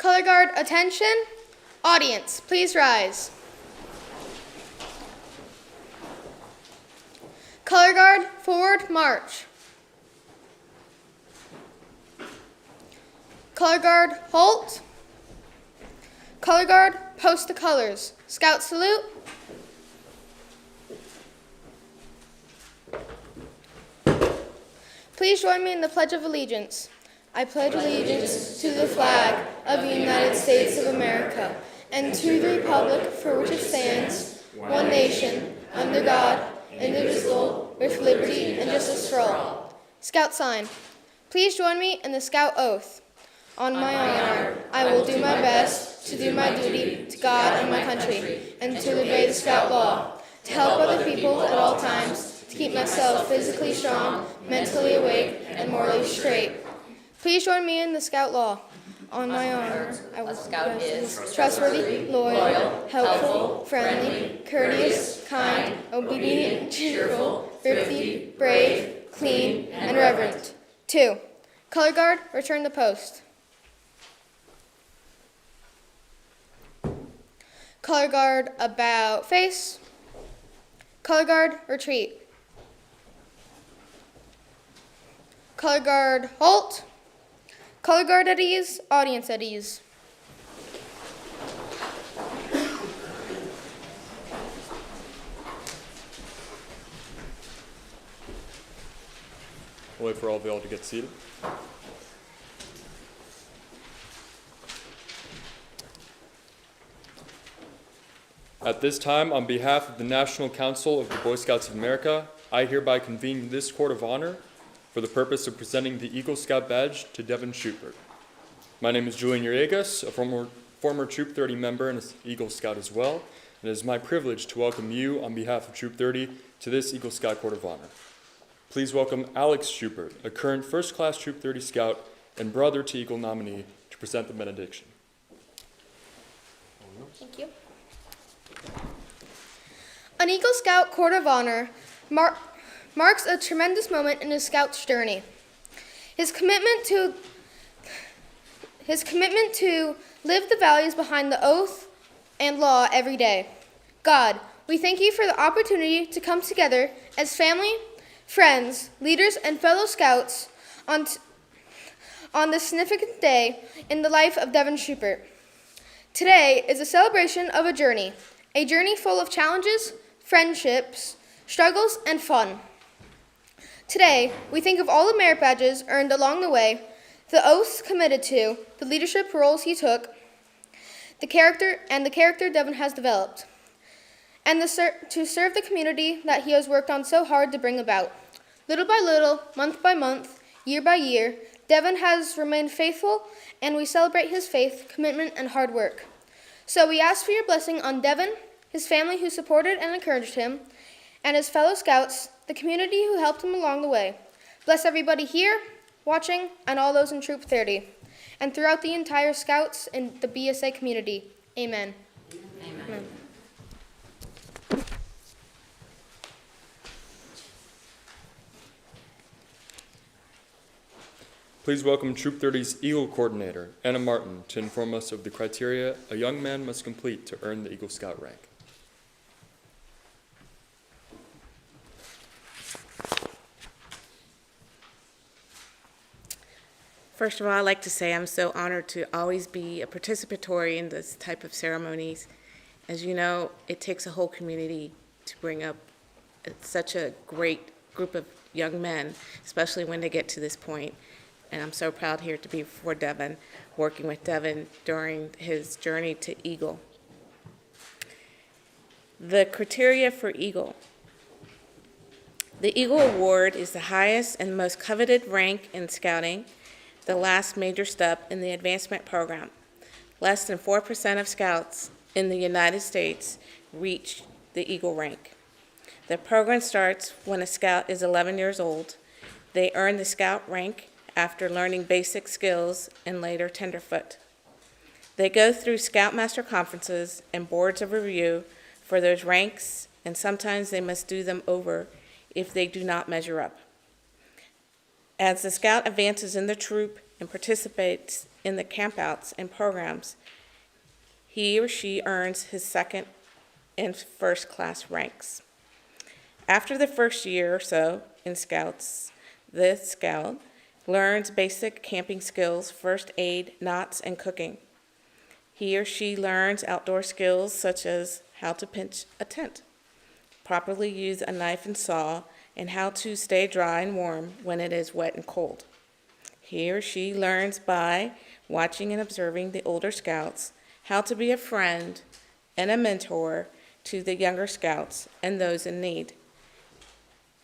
Color guard, attention. Audience, please rise. Color guard, forward march. Color guard, halt. Color guard, post the colors. Scout salute. Please join me in the Pledge of Allegiance. I pledge allegiance to the flag of the United States of America and to the republic for which it stands, one nation, under God, indivisible, with liberty and justice for all. Scout sign. Please join me in the Scout oath. On my honor, I will do my best to do my duty to God and my country, and to obey the Scout law, to help other people at all times, to keep myself physically strong, mentally awake, and morally straight. Please join me in the Scout law. On my honor, I will Scout is trustworthy, loyal, helpful, friendly, courteous, kind, obedient, cheerful, thrifty, brave, clean, and reverent. 2. Color guard, return the post. Color guard, about face. Color guard, retreat. Color guard, halt. Color guard at ease, audience at ease. We'll wait for all of y'all to get seated. At this time, on behalf of the National Council of the Boy Scouts of America, I hereby convene this Court of Honor for the purpose of presenting the Eagle Scout Badge to Devin Schubert. My name is Julian Uriegas, a former Troop 30 member and an Eagle Scout as well, and it is my privilege to welcome you on behalf of Troop 30 to this Eagle Scout Court of Honor. Please welcome Alex Schubert, a current first-class Troop 30 Scout and brother to Eagle nominee, to present the benediction. Thank you. An Eagle Scout Court of Honor marks a tremendous moment in a Scout's journey. His commitment to live the values behind the oath and law every day. God, we thank you for the opportunity to come together as family, friends, leaders, and fellow Scouts on this significant day in the life of Devin Schubert. Today is a celebration of a journey full of challenges, friendships, struggles, and fun. Today, we think of all the merit badges earned along the way, the oaths committed to, the leadership roles he took, the character Devin has developed, and to serve the community that he has worked on so hard to bring about. Little by little, month by month, year by year, Devin has remained faithful, and we celebrate his faith, commitment, and hard work. So we ask for your blessing on Devin, his family who supported and encouraged him, and his fellow Scouts, the community who helped him along the way. Bless everybody here, watching, and all those in Troop 30, and throughout the entire Scouts and the BSA community. Amen. Amen. Please welcome Troop 30's Eagle Coordinator, Anna Martin, to inform us of the criteria a young man must complete to earn the Eagle Scout rank. First of all, I'd like to say I'm so honored to always be a participatory in this type of ceremonies. As you know, it takes a whole community to bring up such a great group of young men, especially when they get to this point. And I'm so proud here to be for Devin, working with Devin during his journey to Eagle. The criteria for Eagle. The Eagle Award is the highest and most coveted rank in Scouting, the last major step in the advancement program. Less than 4% of Scouts in the United States reach the Eagle rank. The program starts when a Scout is 11 years old. They earn the Scout rank after learning basic skills and later tenderfoot. They go through Scoutmaster conferences and boards of review for those ranks, and sometimes they must do them over if they do not measure up. As the Scout advances in the troop and participates in the campouts and programs, he or she earns his second and first class ranks. After the first year or so in Scouts, the Scout learns basic camping skills, first aid, knots, and cooking. He or she learns outdoor skills such as how to pitch a tent, properly use a knife and saw, and how to stay dry and warm when it is wet and cold. He or she learns by watching and observing the older Scouts how to be a friend and a mentor to the younger Scouts and those in need.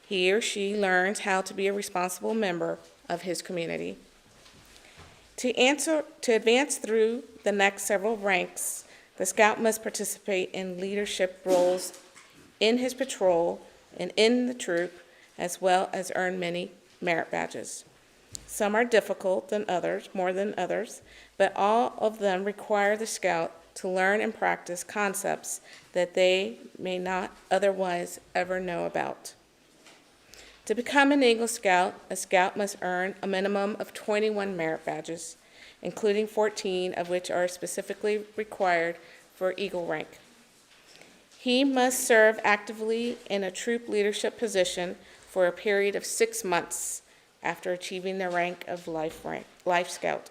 He or she learns how to be a responsible member of his community. To advance through the next several ranks, the Scout must participate in leadership roles in his patrol and in the troop, as well as earn many merit badges. Some are difficult than others, more than others, but all of them require the Scout to learn and practice concepts that they may not otherwise ever know about. To become an Eagle Scout, a Scout must earn a minimum of 21 merit badges, including 14 of which are specifically required for Eagle rank. He must serve actively in a troop leadership position for a period of 6 months after achieving the rank of Life Scout.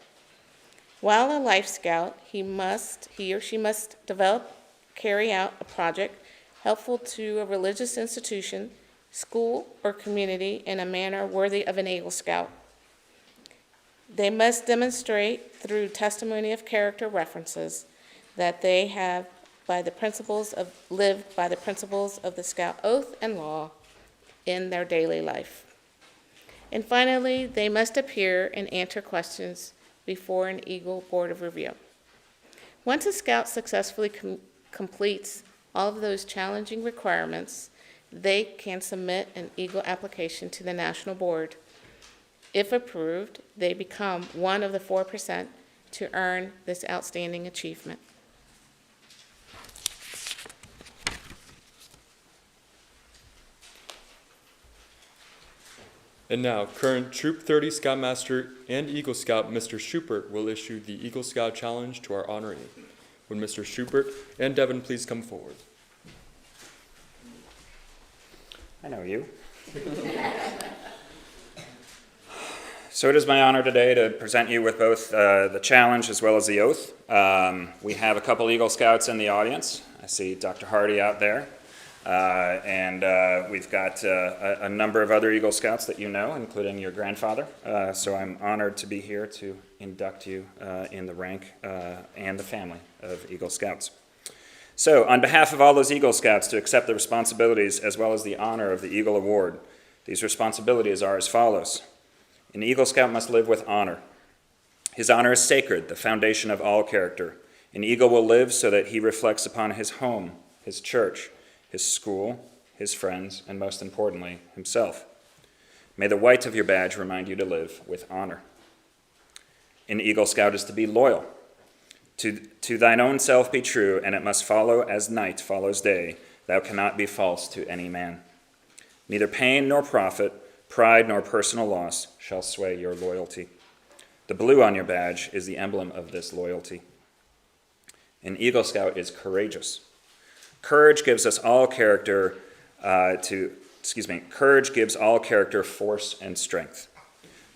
While a Life Scout, he or she must develop, carry out a project helpful to a religious institution, school, or community in a manner worthy of an Eagle Scout. They must demonstrate through testimony of character references that they have lived by the principles of the Scout oath and law in their daily life. And finally, they must appear and answer questions before an Eagle Board of Review. Once a Scout successfully completes all of those challenging requirements, they can submit an Eagle application to the National Board. If approved, they become one of the 4% to earn this outstanding achievement. And now, current Troop 30 Scoutmaster and Eagle Scout Mr. Schubert will issue the Eagle Scout Challenge to our honoree. Would Mr. Schubert and Devin please come forward? I know you. So it is my honor today to present you with both the challenge as well as the oath. We have a couple Eagle Scouts in the audience. I see Dr. Hardy out there. And we've got a number of other Eagle Scouts that you know, including your grandfather. So I'm honored to be here to induct you in the rank and the family of Eagle Scouts. So on behalf of all those Eagle Scouts to accept the responsibilities as well as the honor of the Eagle Award, these responsibilities are as follows. An Eagle Scout must live with honor. His honor is sacred, the foundation of all character. An Eagle will live so that he reflects upon his home, his church, his school, his friends, and most importantly, himself. May the white of your badge remind you to live with honor. An Eagle Scout is to be loyal. To thine own self be true, and it must follow as night follows day. Thou cannot be false to any man. Neither pain nor profit, pride nor personal loss shall sway your loyalty. The blue on your badge is the emblem of this loyalty. An Eagle Scout is courageous. Courage gives all character, force, and strength.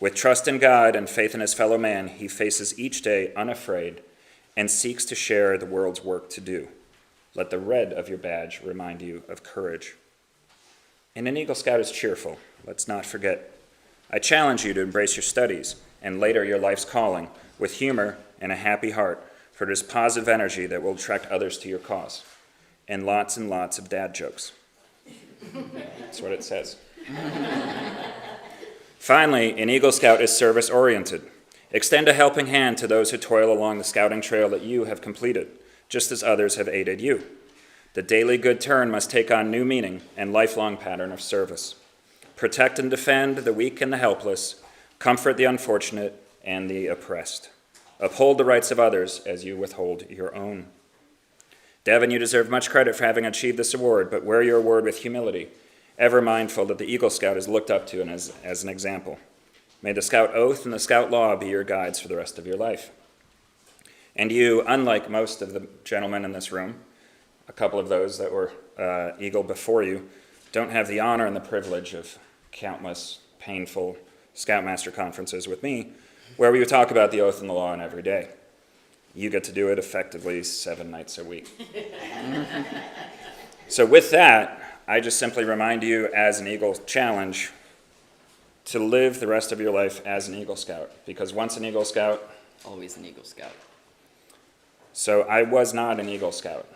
With trust in God and faith in his fellow man, he faces each day unafraid and seeks to share the world's work to do. Let the red of your badge remind you of courage. And an Eagle Scout is cheerful. Let's not forget. I challenge you to embrace your studies and later your life's calling with humor and a happy heart, for it is positive energy that will attract others to your cause. And lots of dad jokes. That's what it says. Finally, an Eagle Scout is service-oriented. Extend a helping hand to those who toil along the scouting trail that you have completed, just as others have aided you. The daily good turn must take on new meaning and lifelong pattern of service. Protect and defend the weak and the helpless, comfort the unfortunate and the oppressed. Uphold the rights of others as you withhold your own. Devin, you deserve much credit for having achieved this award, but wear your award with humility, ever mindful that the Eagle Scout is looked up to and as an example. May the Scout oath and the Scout law be your guides for the rest of your life. And you, unlike most of the gentlemen in this room, a couple of those that were Eagle before you, don't have the honor and the privilege of countless painful Scoutmaster conferences with me, where we would talk about the oath and the law and every day. You get to do it effectively 7 nights a week. So with that, I just simply remind you as an Eagle challenge to live the rest of your life as an Eagle Scout, because once an Eagle Scout, Always an Eagle Scout. so I was not an Eagle Scout.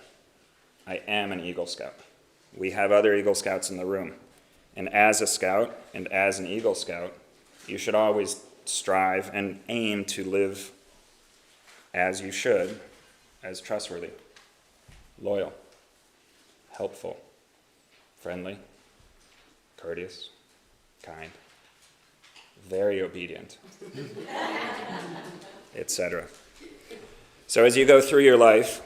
I am an Eagle Scout. We have other Eagle Scouts in the room. And as a Scout and as an Eagle Scout, you should always strive and aim to live as you should, as trustworthy, loyal, helpful, friendly, courteous, kind, very obedient, etc. So as you go through your life,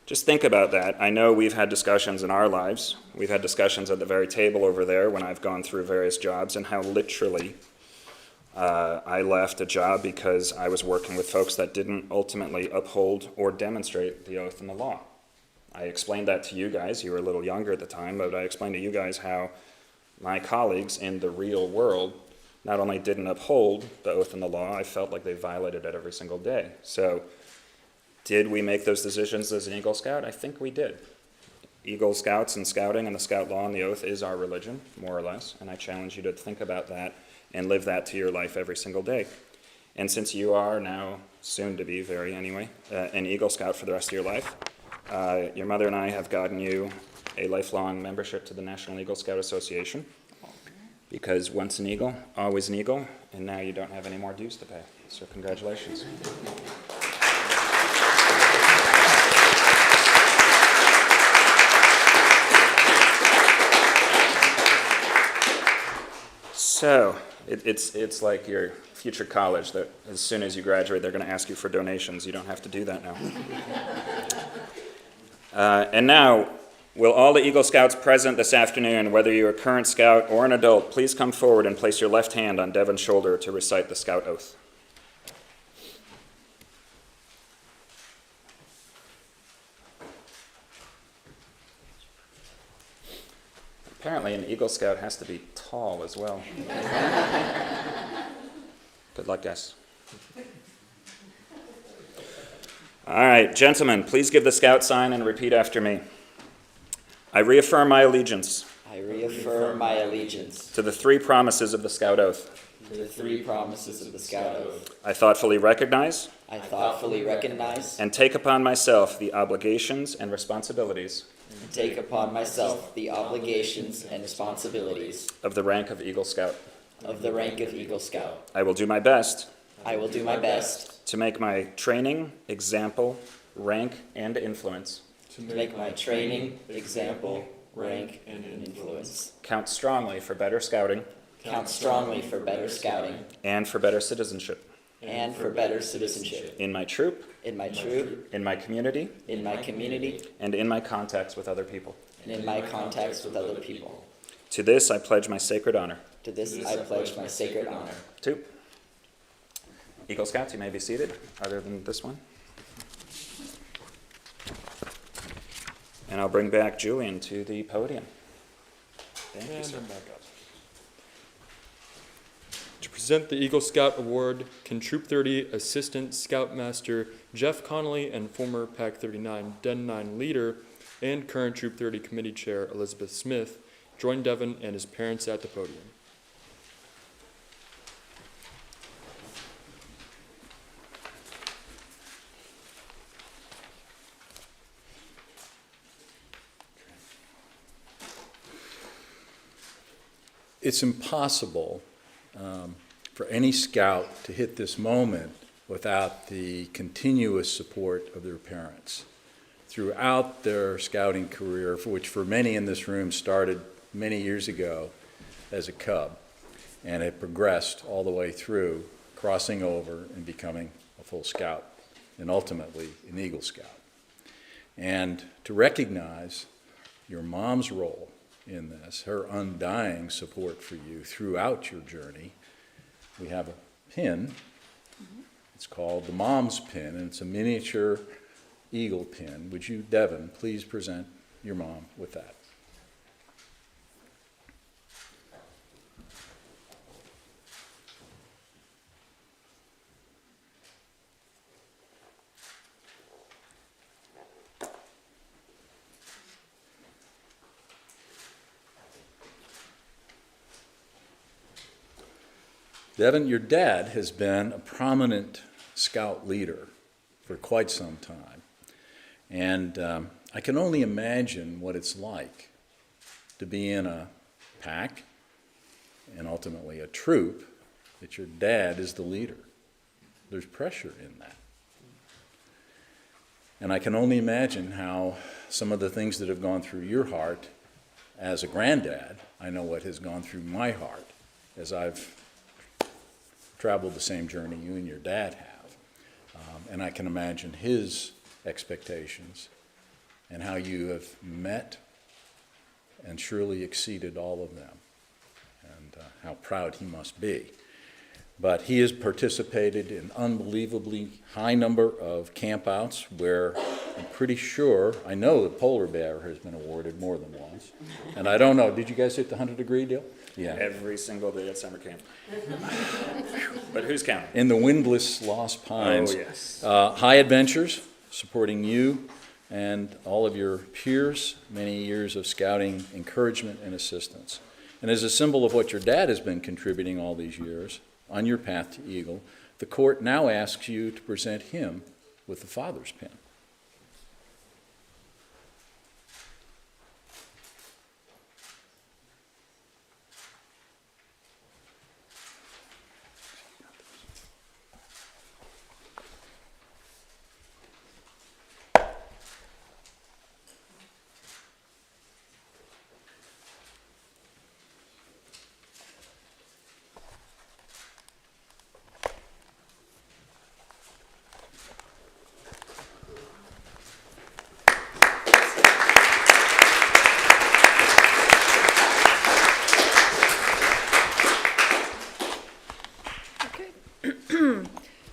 just think about that. I know we've had discussions in our lives. We've had discussions at the very table over there when I've gone through various jobs and how literally I left a job because I was working with folks that didn't ultimately uphold or demonstrate the oath and the law. I explained that to you guys. You were a little younger at the time, but I explained to you guys how my colleagues in the real world not only didn't uphold the oath and the law, I felt like they violated it every single day. So did we make those decisions as an Eagle Scout? I think we did. Eagle Scouts and Scouting and the Scout Law and the Oath is our religion, more or less, and I challenge you to think about that and live that to your life every single day. And since you are now, soon to be, very anyway, an Eagle Scout for the rest of your life, your mother and I have gotten you a lifelong membership to the National Eagle Scout Association, because once an Eagle, always an Eagle, and now you don't have any more dues to pay. So congratulations. So, it's like your future college that as soon as you graduate, they're going to ask you for donations. You don't have to do that now. And now, will all the Eagle Scouts present this afternoon, whether you're a current Scout or an adult, please come forward and place your left hand on Devin's shoulder to recite the Scout Oath. Apparently an Eagle Scout has to be tall as well. Good luck, guys. All right, gentlemen, please give the Scout sign and repeat after me. I reaffirm my allegiance I reaffirm my allegiance to the 3 promises of the Scout Oath. to the 3 promises of the Scout Oath. I thoughtfully recognize I thoughtfully recognize and take upon myself the obligations and responsibilities and take upon myself the obligations and responsibilities of the rank of Eagle Scout. of the rank of Eagle Scout. I will do my best I will do my best to make my training, example, rank, and influence to make my training, example, rank, and influence count strongly for better scouting count strongly for better scouting and for better citizenship and for better citizenship in my troop, in my troop, in my community, in my community, and in my contacts with other people. and in my contacts with other people. To this I pledge my sacred honor. To this I pledge my sacred honor. 2. Eagle Scouts, you may be seated, other than this one. And I'll bring back Julian to the podium. Thank you, sir. And back up. To present the Eagle Scout Award, can Troop 30 Assistant Scoutmaster Jeff Connolly and former Pack 39 Den 9 leader and current Troop 30 Committee Chair Elizabeth Smith join Devin and his parents at the podium. It's impossible for any scout to hit this moment without the continuous support of their parents. Throughout their scouting career, which for many in this room started many years ago as a cub, and it progressed all the way through, crossing over and becoming a full scout, and ultimately an Eagle Scout. And to recognize your mom's role in this, her undying support for you throughout your journey, we have a pin It's called the Mom's Pin, and it's a miniature eagle pin. Would you, Devin, please present your mom with that? Devin, your dad has been a prominent scout leader for quite some time. And I can only imagine what it's like to be in a pack and ultimately a troop that your dad is the leader. There's pressure in that. And I can only imagine how some of the things that have gone through your heart as a granddad, I know what has gone through my heart as I've traveled the same journey you and your dad have. And I can imagine his expectations and how you have met and surely exceeded all of them, and how proud he must be. But he has participated in unbelievably high number of campouts where I'm pretty sure, I know the polar bear has been awarded more than once. And I don't know, did you guys hit the 100-degree deal? Yeah. Every single day at summer camp. But who's counting? In the windless Lost Pines. Oh, yes. High Adventures, supporting you and all of your peers, many years of scouting encouragement and assistance. And as a symbol of what your dad has been contributing all these years on your path to Eagle, the court now asks you to present him with the Father's Pin.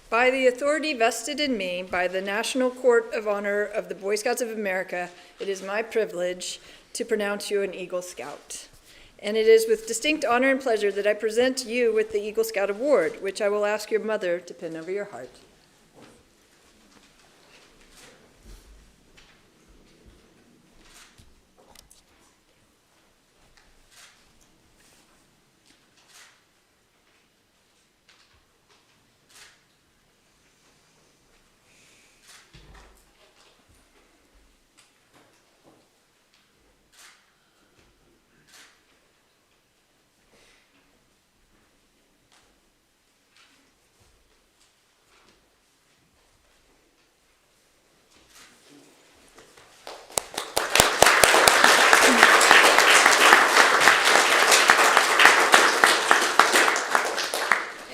By the authority vested in me by the National Court of Honor of the Boy Scouts of America, it is my privilege to pronounce you an Eagle Scout. And it is with distinct honor and pleasure that I present you with the Eagle Scout Award, which I will ask your mother to pin over your heart.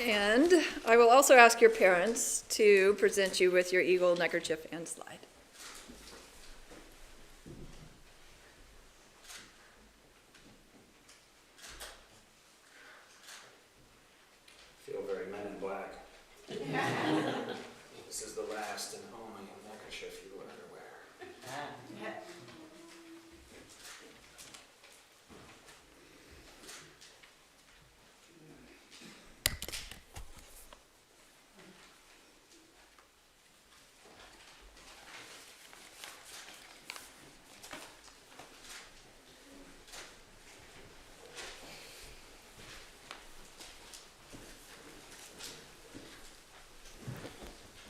And I will also ask your parents to present you with your Eagle neckerchief and slide. Feel very Men in Black. This is the last and only neckerchief you will ever wear.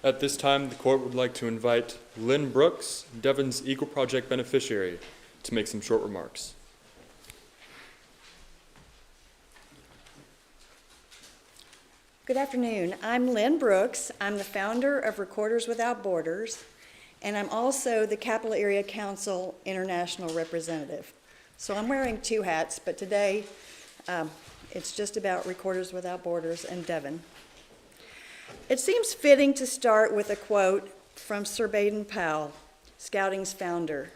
At this time, the court would like to invite Lynn Brooks, Devin's Eagle Project beneficiary, to make some short remarks. Good afternoon. I'm Lynn Brooks. I'm the founder of Recorders Without Borders, and I'm also the Capital Area Council International Representative. So I'm wearing two hats, but today it's just about Recorders Without Borders and Devin. It seems fitting to start with a quote from Sir Baden-Powell, Scouting's founder.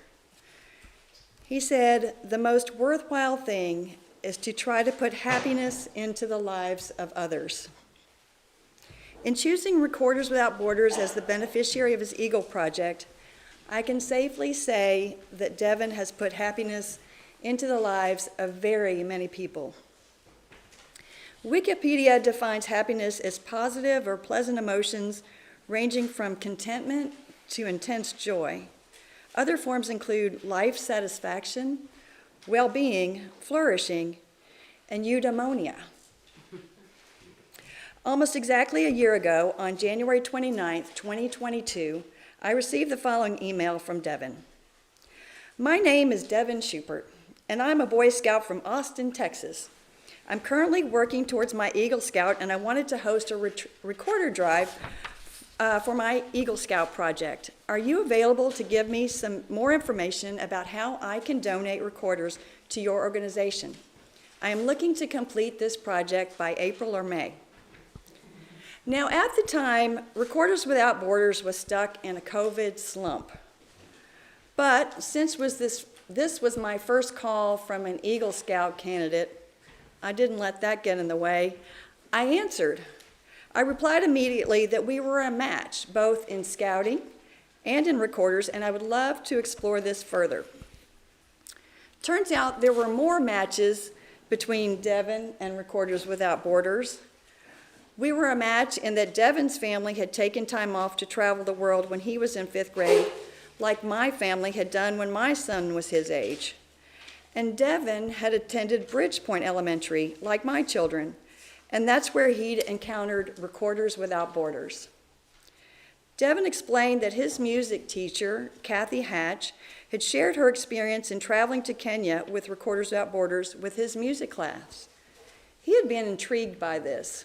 He said, "The most worthwhile thing is to try to put happiness into the lives of others." In choosing Recorders Without Borders as the beneficiary of his Eagle Project, I can safely say that Devin has put happiness into the lives of very many people. Wikipedia defines happiness as positive or pleasant emotions ranging from contentment to intense joy. Other forms include life satisfaction, well-being, flourishing, and eudaimonia. Almost exactly a year ago, on January 29th, 2022, I received the following email from Devin. My name is Devin Schubert, and I'm a Boy Scout from Austin, Texas. I'm currently working towards my Eagle Scout, and I wanted to host a recorder drive for my Eagle Scout project. Are you available to give me some more information about how I can donate recorders to your organization? I am looking to complete this project by April or May. Now, at the time, Recorders Without Borders was stuck in a COVID slump. But since this was my first call from an Eagle Scout candidate, I didn't let that get in the way. I answered. I replied immediately that we were a match, both in scouting and in recorders, and I would love to explore this further. Turns out there were more matches between Devin and Recorders Without Borders. We were a match in that Devin's family had taken time off to travel the world when he was in 5th grade, like my family had done when my son was his age. And Devin had attended Bridgepoint Elementary, like my children, and that's where he'd encountered Recorders Without Borders. Devin explained that his music teacher, Kathy Hatch, had shared her experience in traveling to Kenya with Recorders Without Borders with his music class. He had been intrigued by this.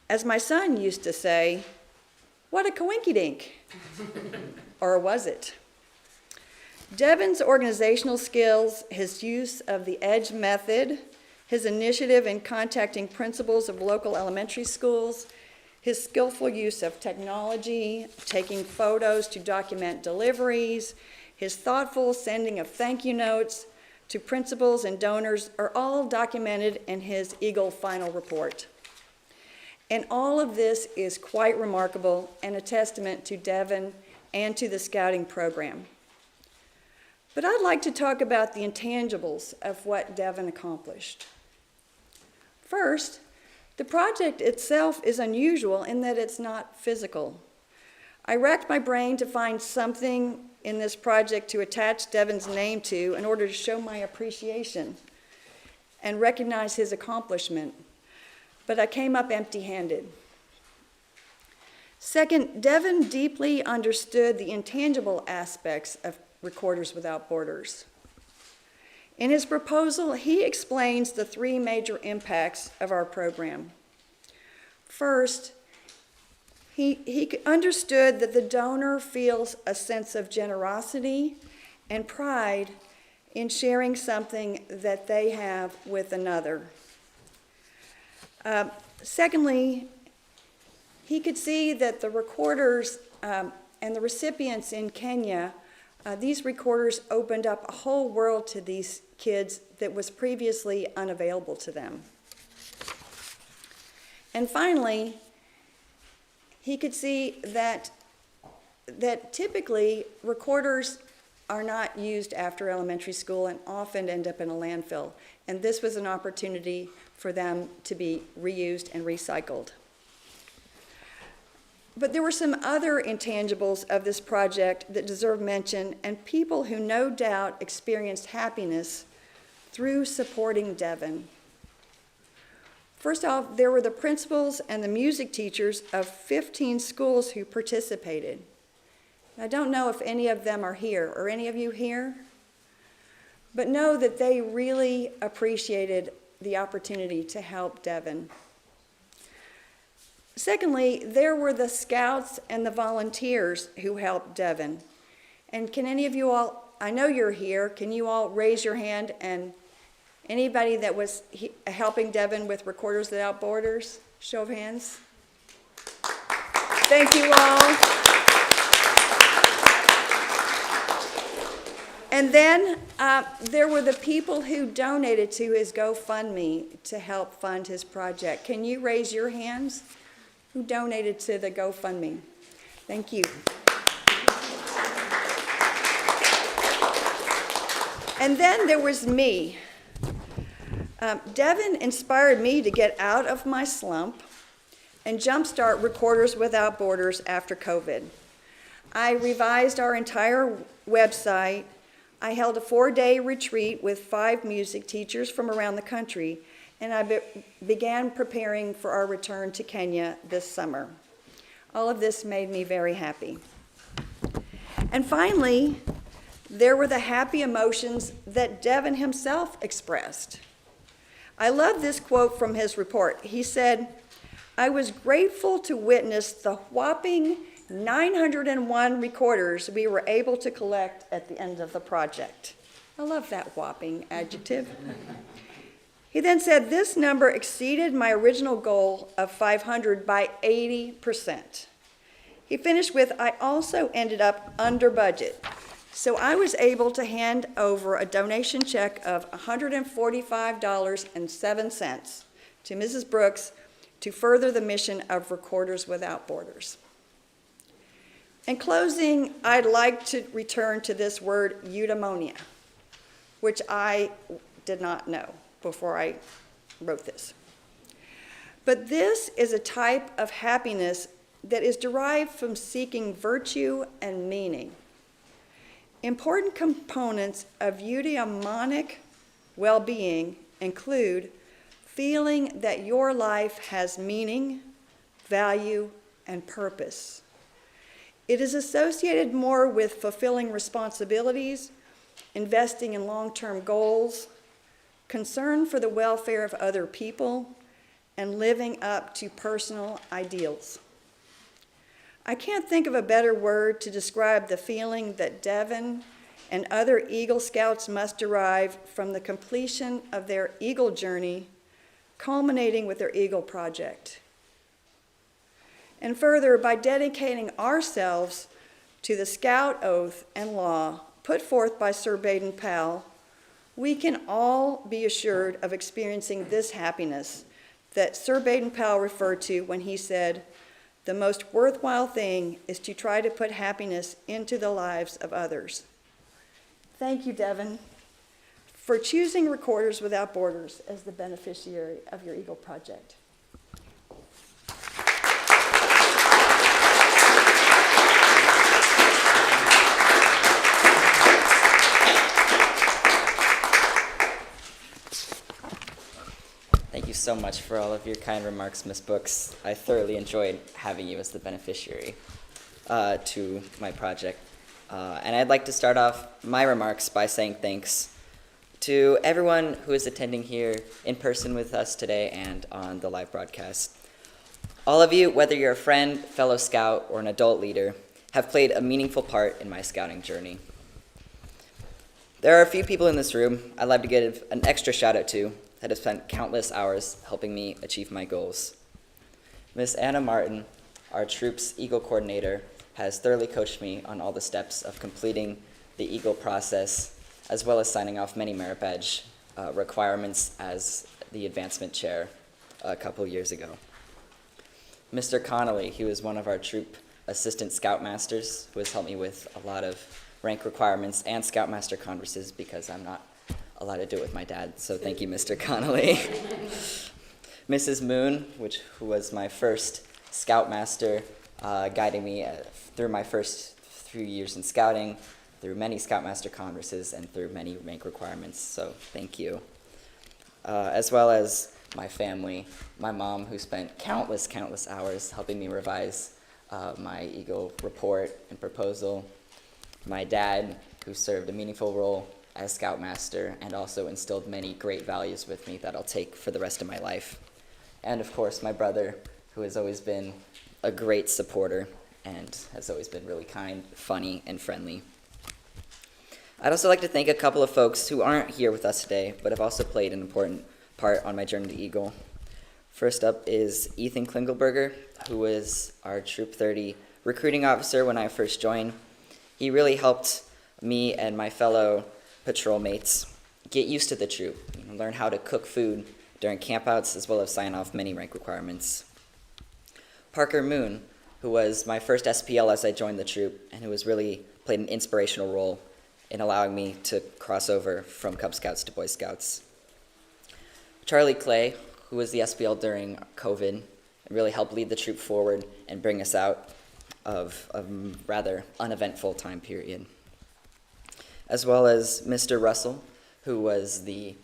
As my son used to say, what a coinkydink. Or was it? Devin's organizational skills, his use of the EDGE method, his initiative in contacting principals of local elementary schools, his skillful use of technology, taking photos to document deliveries, his thoughtful sending of thank you notes to principals and donors are all documented in his Eagle final report. And all of this is quite remarkable and a testament to Devin and to the scouting program. But I'd like to talk about the intangibles of what Devin accomplished. First, the project itself is unusual in that it's not physical. I racked my brain to find something in this project to attach Devin's name to in order to show my appreciation and recognize his accomplishment. But I came up empty-handed. Second, Devin deeply understood the intangible aspects of Recorders Without Borders. In his proposal, he explains the 3 major impacts of our program. First, he understood that the donor feels a sense of generosity and pride in sharing something that they have with another. Secondly, he could see that the recorders and the recipients in Kenya, these recorders opened up a whole world to these kids that was previously unavailable to them. And finally, he could see that typically recorders are not used after elementary school and often end up in a landfill. And this was an opportunity for them to be reused and recycled. But there were some other intangibles of this project that deserve mention, and people who no doubt experienced happiness through supporting Devin. First off, there were the principals and the music teachers of 15 schools who participated. I don't know if any of them are here. Are any of you here? But know that they really appreciated the opportunity to help Devin. Secondly, there were the scouts and the volunteers who helped Devin. And can any of you all, I know you're here, can you all raise your hand? And anybody that was helping Devin with Recorders Without Borders, show of hands. Thank you all. And then There were the people who donated to his GoFundMe to help fund his project. Can you raise your hands? Who donated to the GoFundMe? Thank you. And then there was me. Devin inspired me to get out of my slump and jumpstart Recorders Without Borders after COVID. I revised our entire website. I held a 4-day retreat with 5 music teachers from around the country, and I began preparing for our return to Kenya this summer. All of this made me very happy. And finally, there were the happy emotions that Devin himself expressed. I love this quote from his report. He said, "I was grateful to witness the whopping 901 recorders we were able to collect at the end of the project." I love that whopping adjective. He then said, "This number exceeded my original goal of 500 by 80%. He finished with, "I also ended up under budget. So I was able to hand over a donation check of $145.07 to Mrs. Brooks to further the mission of Recorders Without Borders." In closing, I'd like to return to this word eudaimonia, which I did not know before I wrote this. But this is a type of happiness that is derived from seeking virtue and meaning. Important components of eudaimonic well-being include feeling that your life has meaning, value, and purpose. It is associated more with fulfilling responsibilities, investing in long-term goals, concern for the welfare of other people, and living up to personal ideals. I can't think of a better word to describe the feeling that Devin and other Eagle Scouts must derive from the completion of their Eagle journey, culminating with their Eagle project. And further, by dedicating ourselves to the Scout oath and law put forth by Sir Baden-Powell, we can all be assured of experiencing this happiness that Sir Baden-Powell referred to when he said, "The most worthwhile thing is to try to put happiness into the lives of others." Thank you, Devin, for choosing Recorders Without Borders as the beneficiary of your Eagle project. Thank you so much for all of your kind remarks, Ms. Brooks. I thoroughly enjoyed having you as the beneficiary to my project. And I'd like to start off my remarks by saying thanks to everyone who is attending here in person with us today and on the live broadcast. All of you, whether you're a friend, fellow scout, or an adult leader, have played a meaningful part in my scouting journey. There are a few people in this room I'd like to give an extra shout out to that have spent countless hours helping me achieve my goals. Miss Anna Martin, our troop's Eagle coordinator, has thoroughly coached me on all the steps of completing the Eagle process, as well as signing off many merit badge requirements as the advancement chair a couple years ago. Mr. Connolly, who is one of our troop assistant scoutmasters, who has helped me with a lot of rank requirements and scoutmaster conferences because I'm not allowed to do it with my dad, so thank you, Mr. Connolly. Mrs. Moon, who was my first scoutmaster, guiding me through my first few years in scouting, through many scoutmaster conferences, and through many rank requirements, so thank you. As well as my family, my mom, who spent countless hours helping me revise my Eagle report and proposal, my dad, who served a meaningful role as scoutmaster and also instilled many great values with me that I'll take for the rest of my life. And of course, my brother, who has always been a great supporter and has always been really kind, funny, and friendly. I'd also like to thank a couple of folks who aren't here with us today, but have also played an important part on my journey to Eagle. First up is Ethan Klingelberger, who was our Troop 30 recruiting officer when I first joined. He really helped me and my fellow patrol mates, get used to the troop, learn how to cook food during campouts, as well as sign off many rank requirements. Parker Moon, who was my first SPL as I joined the troop, and who has really played an inspirational role in allowing me to cross over from Cub Scouts to Boy Scouts. Charlie Clay, who was the SPL during COVID, and really helped lead the troop forward and bring us out of a rather uneventful time period. As well as Mr. Russell, who was the,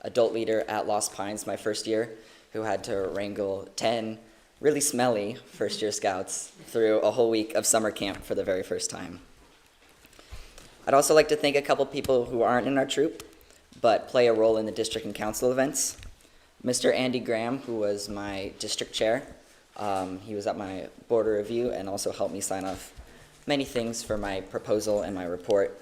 adult leader at Lost Pines my first year, who had to wrangle 10 really smelly first-year scouts through a whole week of summer camp for the very first time. I'd also like to thank a couple people who aren't in our troop, but play a role in the district and council events. Mr. Andy Graham, who was my district chair, he was at my border review and also helped me sign off many things for my proposal and my report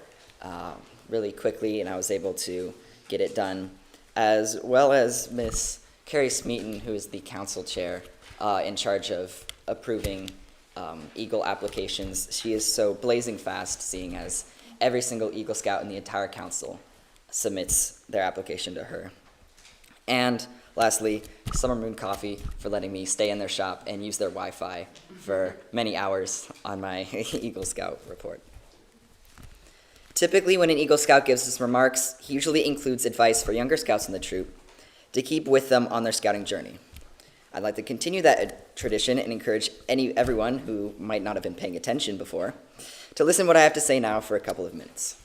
really quickly, and I was able to get it done, as well as Miss Carrie Smeaton, who is the council chair in charge of approving Eagle applications. She is so blazing fast, seeing as every single Eagle Scout in the entire council submits their application to her. And lastly, Summer Moon Coffee for letting me stay in their shop and use their Wi-Fi for many hours on my Eagle Scout report. Typically, when an Eagle Scout gives us remarks, he usually includes advice for younger scouts in the troop to keep with them on their scouting journey. I'd like to continue that tradition and encourage everyone who might not have been paying attention before to listen to what I have to say now for a couple of minutes.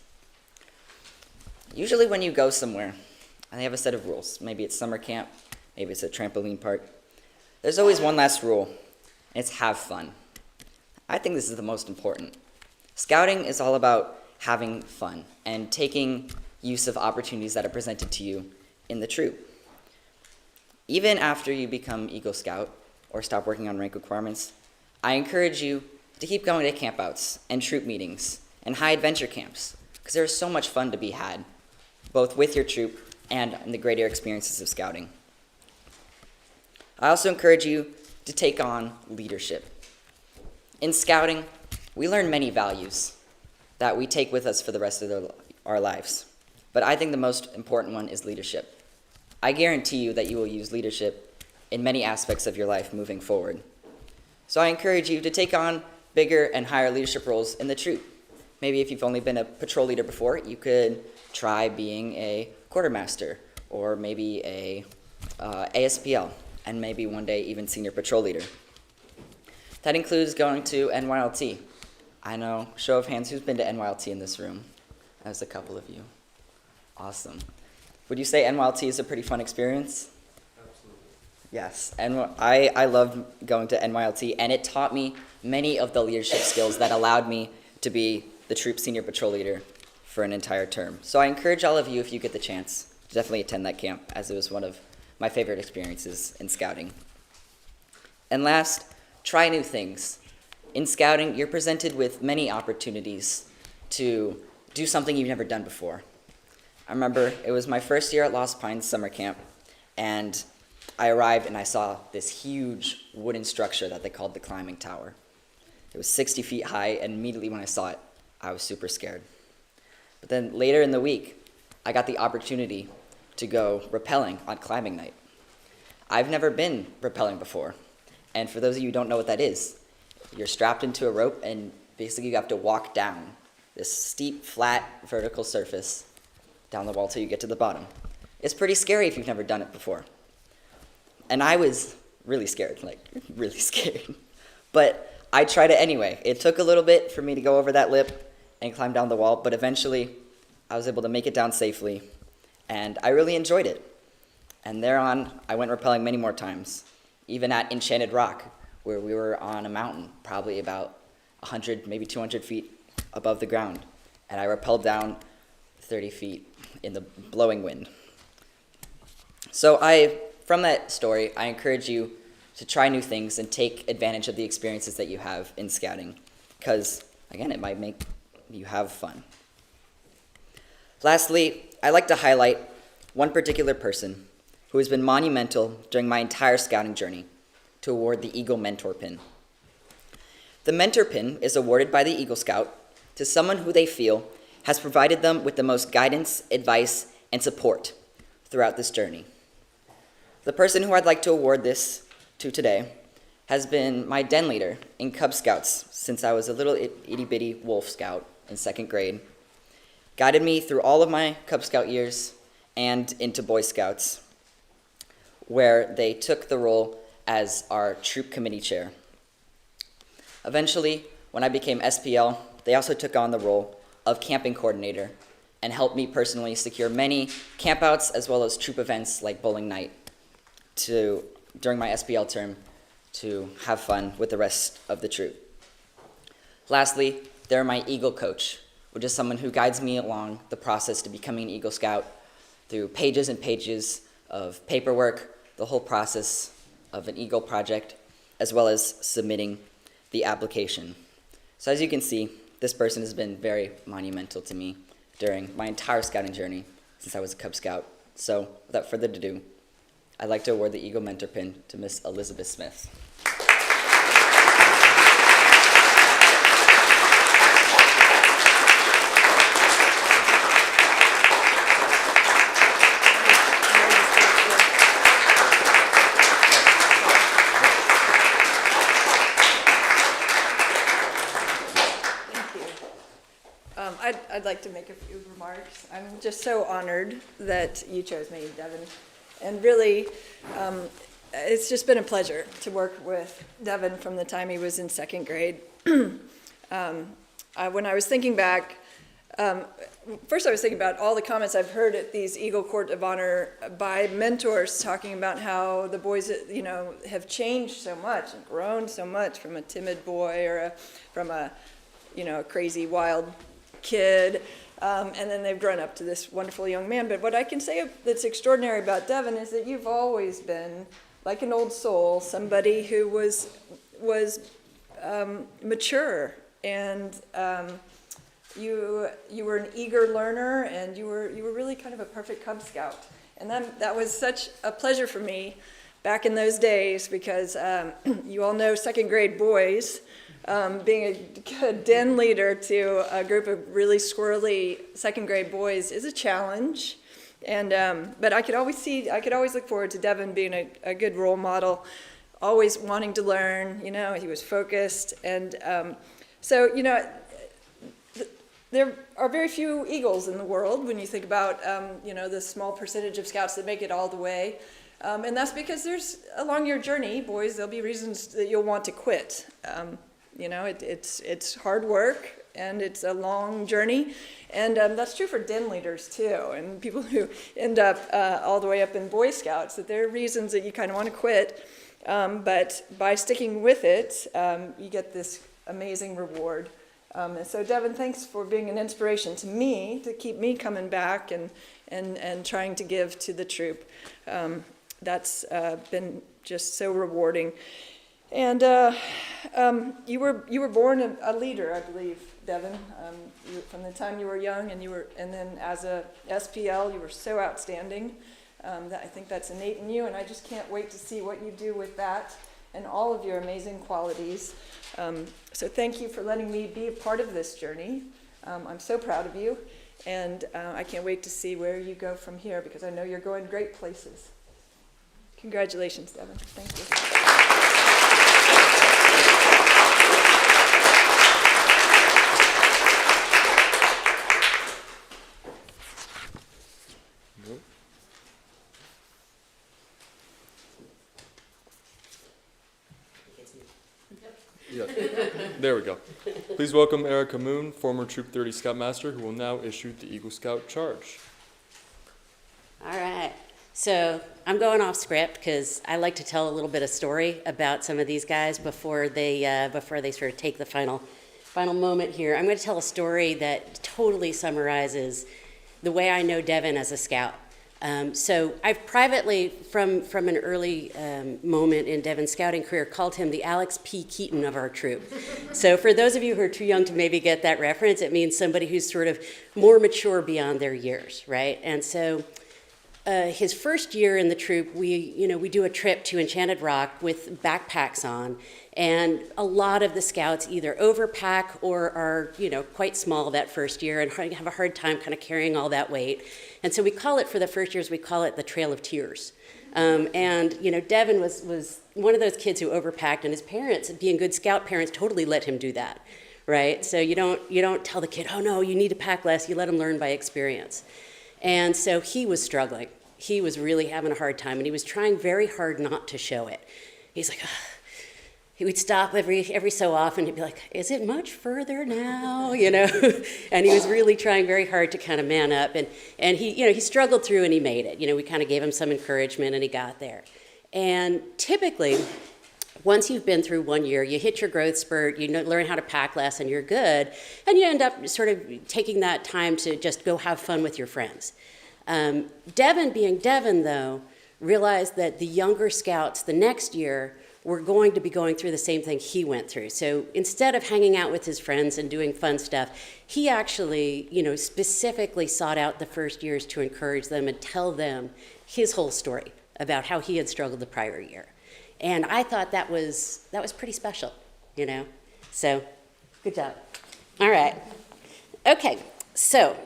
Usually when you go somewhere, and they have a set of rules. Maybe it's summer camp, maybe it's a trampoline park. There's always one last rule, and it's have fun. I think this is the most important. Scouting is all about having fun and taking use of opportunities that are presented to you in the troop. Even after you become Eagle Scout or stop working on rank requirements, I encourage you to keep going to campouts and troop meetings and high adventure camps, because there's so much fun to be had, both with your troop and in the greater experiences of scouting. I also encourage you to take on leadership. In scouting, we learn many values that we take with us for the rest of our lives, but I think the most important one is leadership. I guarantee you that you will use leadership in many aspects of your life moving forward. So I encourage you to take on bigger and higher leadership roles in the troop. Maybe if you've only been a patrol leader before, you could try being a quartermaster, or maybe a ASPL, and maybe one day even senior patrol leader. That includes going to NYLT. I know, show of hands, who's been to NYLT in this room? There's a couple of you. Awesome. Would you say NYLT is a pretty fun experience? Absolutely. Yes, and I loved going to NYLT, and it taught me many of the leadership skills that allowed me to be the troop senior patrol leader for an entire term. So I encourage all of you, if you get the chance, to definitely attend that camp, as it was one of my favorite experiences in scouting. And last, try new things. In scouting, you're presented with many opportunities to do something you've never done before. I remember it was my first year at Lost Pines summer camp, and I arrived and I saw this huge wooden structure that they called the climbing tower. It was 60 feet high, and immediately when I saw it, I was super scared. But then later in the week, I got the opportunity to go rappelling on climbing night. I've never been rappelling before, and for those of you who don't know what that is, you're strapped into a rope, and basically you have to walk down this steep, flat, vertical surface down the wall till you get to the bottom. It's pretty scary if you've never done it before. And I was really scared, really scared. But I tried it anyway. It took a little bit for me to go over that lip and climb down the wall, but eventually I was able to make it down safely, and I really enjoyed it. And thereon, I went rappelling many more times, even at Enchanted Rock, where we were on a mountain, probably about 100, maybe 200 feet above the ground, and I rappelled down 30 feet in the blowing wind. So from that story, I encourage you to try new things and take advantage of the experiences that you have in scouting, because, again, it might make you have fun. Lastly, I'd like to highlight one particular person who has been monumental during my entire scouting journey to award the Eagle Mentor Pin. The Mentor Pin is awarded by the Eagle Scout to someone who they feel has provided them with the most guidance, advice, and support throughout this journey. The person who I'd like to award this to today has been my den leader in Cub Scouts since I was a little itty-bitty Wolf Scout in 2nd grade, guided me through all of my Cub Scout years and into Boy Scouts, where they took the role as our troop committee chair. Eventually, when I became SPL, they also took on the role of camping coordinator and helped me personally secure many campouts as well as troop events like bowling night during my SPL term to have fun with the rest of the troop. Lastly, they're my Eagle coach, which is someone who guides me along the process to becoming an Eagle Scout through pages and pages of paperwork, the whole process of an Eagle project, as well as submitting the application. So as you can see, this person has been very monumental to me during my entire scouting journey since I was a Cub Scout. So without further ado, I'd like to award the Eagle Mentor Pin to Miss Elizabeth Smith. I'd like to make a few remarks. I'm just so honored that you chose me, Devin. And really, it's just been a pleasure to work with Devin from the time he was in 2nd grade. When I was thinking back, first I was thinking about all the comments I've heard at these Eagle Court of Honor by mentors talking about how the boys, have changed so much and grown so much from a timid boy or from a crazy, wild kid, and then they've grown up to this wonderful young man. But what I can say that's extraordinary about Devin is that you've always been like an old soul, somebody who was mature, and you were an eager learner, and you were really kind of a perfect Cub Scout. And that was such a pleasure for me back in those days, because you all know 2nd grade boys. Being a good den leader to a group of really squirrely 2nd grade boys is a challenge, and but I could always look forward to Devin being a good role model, always wanting to learn. He was focused, and so there are very few Eagles in the world when you think about the small percentage of Scouts that make it all the way, and that's because there's along your journey, boys, there'll be reasons that you'll want to quit. It's hard work, and it's a long journey, and that's true for den leaders too, and people who end up all the way up in Boy Scouts, that there are reasons that you kind of want to quit, but by sticking with it, you get this amazing reward. And so Devin, thanks for being an inspiration to me, to keep me coming back and trying to give to the troop. That's been just so rewarding. And you were born a leader, I believe, Devin. From the time you were young, and then as a SPL, you were so outstanding. I think that's innate in you, and I just can't wait to see what you do with that and all of your amazing qualities. So thank you for letting me be a part of this journey. I'm so proud of you, and I can't wait to see where you go from here, because I know you're going great places. Congratulations, Devin. Thank you. Yeah. There we go. Please welcome Erica Moon, former Troop 30 Scoutmaster, who will now issue the Eagle Scout charge. All right. So I'm going off script because I like to tell a little bit of story about some of these guys before they sort of take the final moment here. I'm going to tell a story that totally summarizes the way I know Devin as a scout. So I've privately, from an early moment in Devin's scouting career, called him the Alex P. Keaton of our troop. So for those of you who are too young to maybe get that reference, it means somebody who's sort of more mature beyond their years, right? And so his first year in the troop, we do a trip to Enchanted Rock with backpacks on, and a lot of the scouts either overpack or are, quite small that first year and have a hard time kind of carrying all that weight. And so we call it, for the first years, we call it the Trail of Tears. Devin was one of those kids who overpacked, and his parents, being good scout parents, totally let him do that, right? So you don't tell the kid, oh no, you need to pack less. You let him learn by experience. And so he was struggling. He was really having a hard time, and he was trying very hard not to show it. He's like, ugh. He would stop every so often. He'd be like, is it much further now? And he was really trying very hard to kind of man up. And he struggled through, and he made it. We kind of gave him some encouragement, and he got there. And typically, once you've been through 1 year, you hit your growth spurt, learn how to pack less, and you're good. And you end up sort of taking that time to just go have fun with your friends. Devin, being Devin, though, realized that the younger scouts the next year were going to be going through the same thing he went through. So instead of hanging out with his friends and doing fun stuff, he actually, specifically sought out the first years to encourage them and tell them his whole story about how he had struggled the prior year. And I thought that was pretty special, So, good job. All right. Okay, so,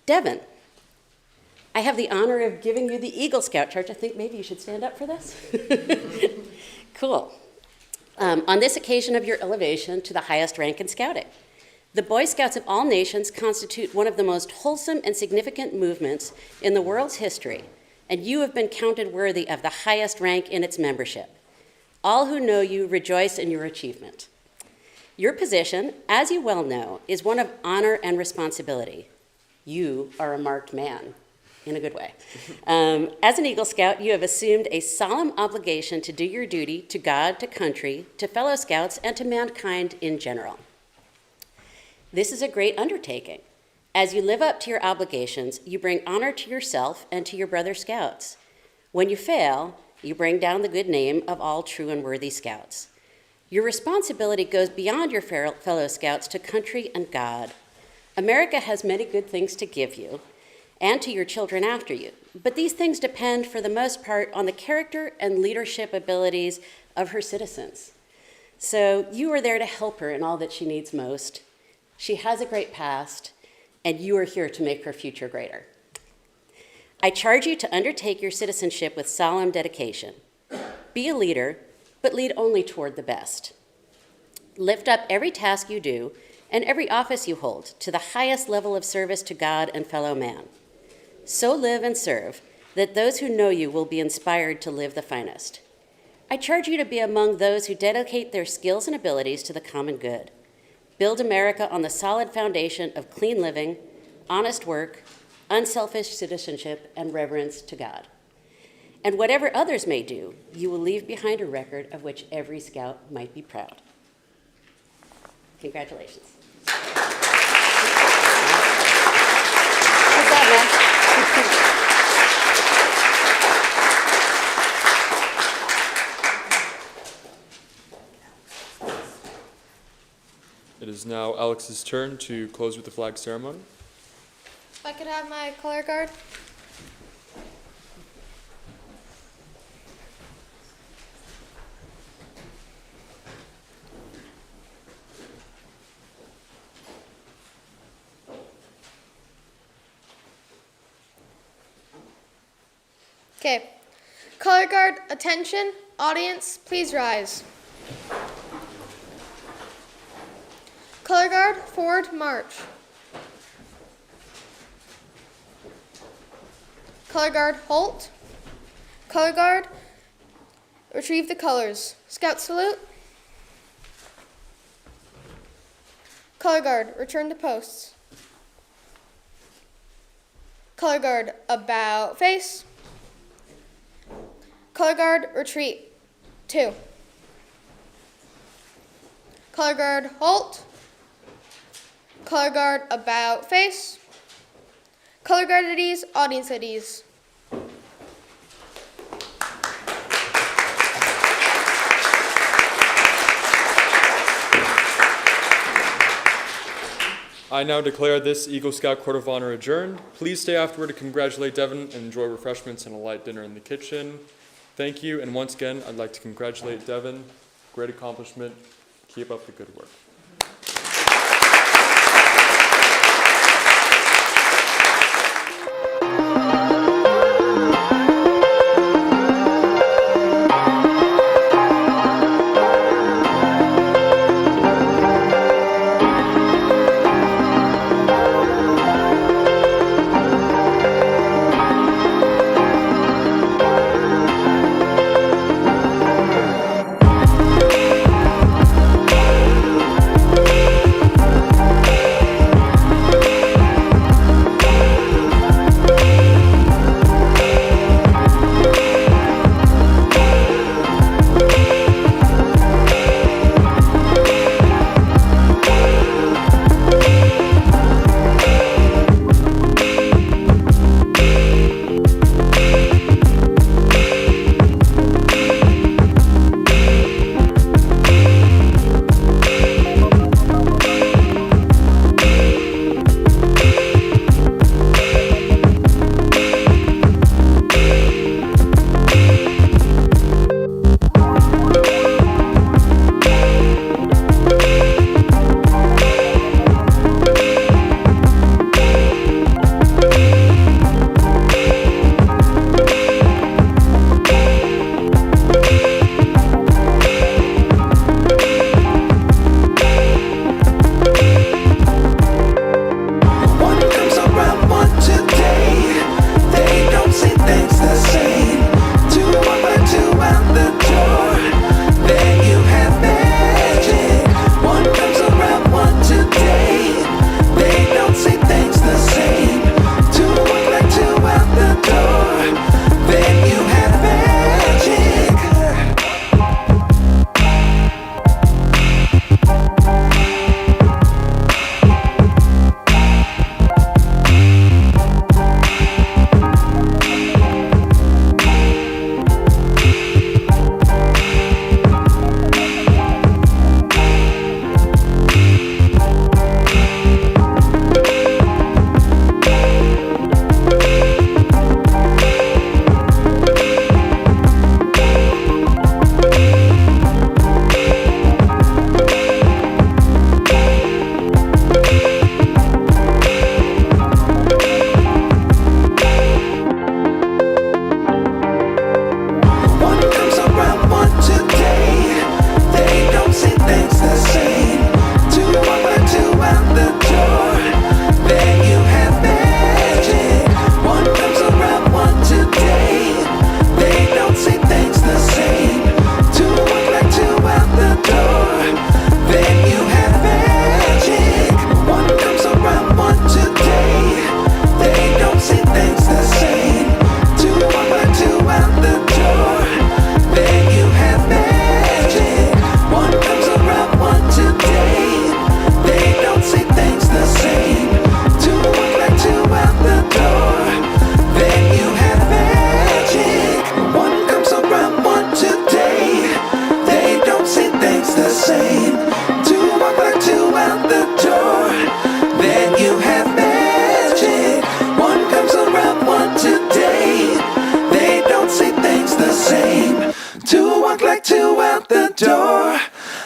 Devin, I have the honor of giving you the Eagle Scout charge. I think maybe you should stand up for this. Cool. On this occasion of your elevation to the highest rank in Scouting, the Boy Scouts of all nations constitute one of the most wholesome and significant movements in the world's history, and you have been counted worthy of the highest rank in its membership. All who know you rejoice in your achievement. Your position, as you well know, is one of honor and responsibility. You are a marked man. In a good way. As an Eagle Scout, you have assumed a solemn obligation to do your duty to God, to country, to fellow Scouts, and to mankind in general. This is a great undertaking. As you live up to your obligations, you bring honor to yourself and to your brother Scouts. When you fail, you bring down the good name of all true and worthy Scouts. Your responsibility goes beyond your fellow Scouts to country and God. America has many good things to give you, and to your children after you. But these things depend, for the most part, on the character and leadership abilities of her citizens. So you are there to help her in all that she needs most. She has a great past, and you are here to make her future greater. I charge you to undertake your citizenship with solemn dedication. Be a leader, but lead only toward the best. Lift up every task you do and every office you hold to the highest level of service to God and fellow man. So live and serve that those who know you will be inspired to live the finest. I charge you to be among those who dedicate their skills and abilities to the common good. Build America on the solid foundation of clean living, honest work, unselfish citizenship, and reverence to God. And whatever others may do, you will leave behind a record of which every Scout might be proud. Congratulations. Good job, man. It is now Alex's turn to close with the flag ceremony. If I could have my color guard. Okay. Color guard, attention, audience, please rise. Color guard, forward march. Color guard, halt. Color guard, retrieve the colors. Scout salute. Color guard, return to posts. Color guard, about face. Color guard, retreat. 2. Color guard, halt. Color guard, about face. Color guard at ease, audience at ease. I now declare this Eagle Scout Court of Honor adjourned. Please stay afterward to congratulate Devin and enjoy refreshments and a light dinner in the kitchen. Thank you, and once again, I'd like to congratulate Devin. Great accomplishment. Keep up the good work.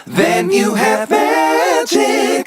Then you have magic.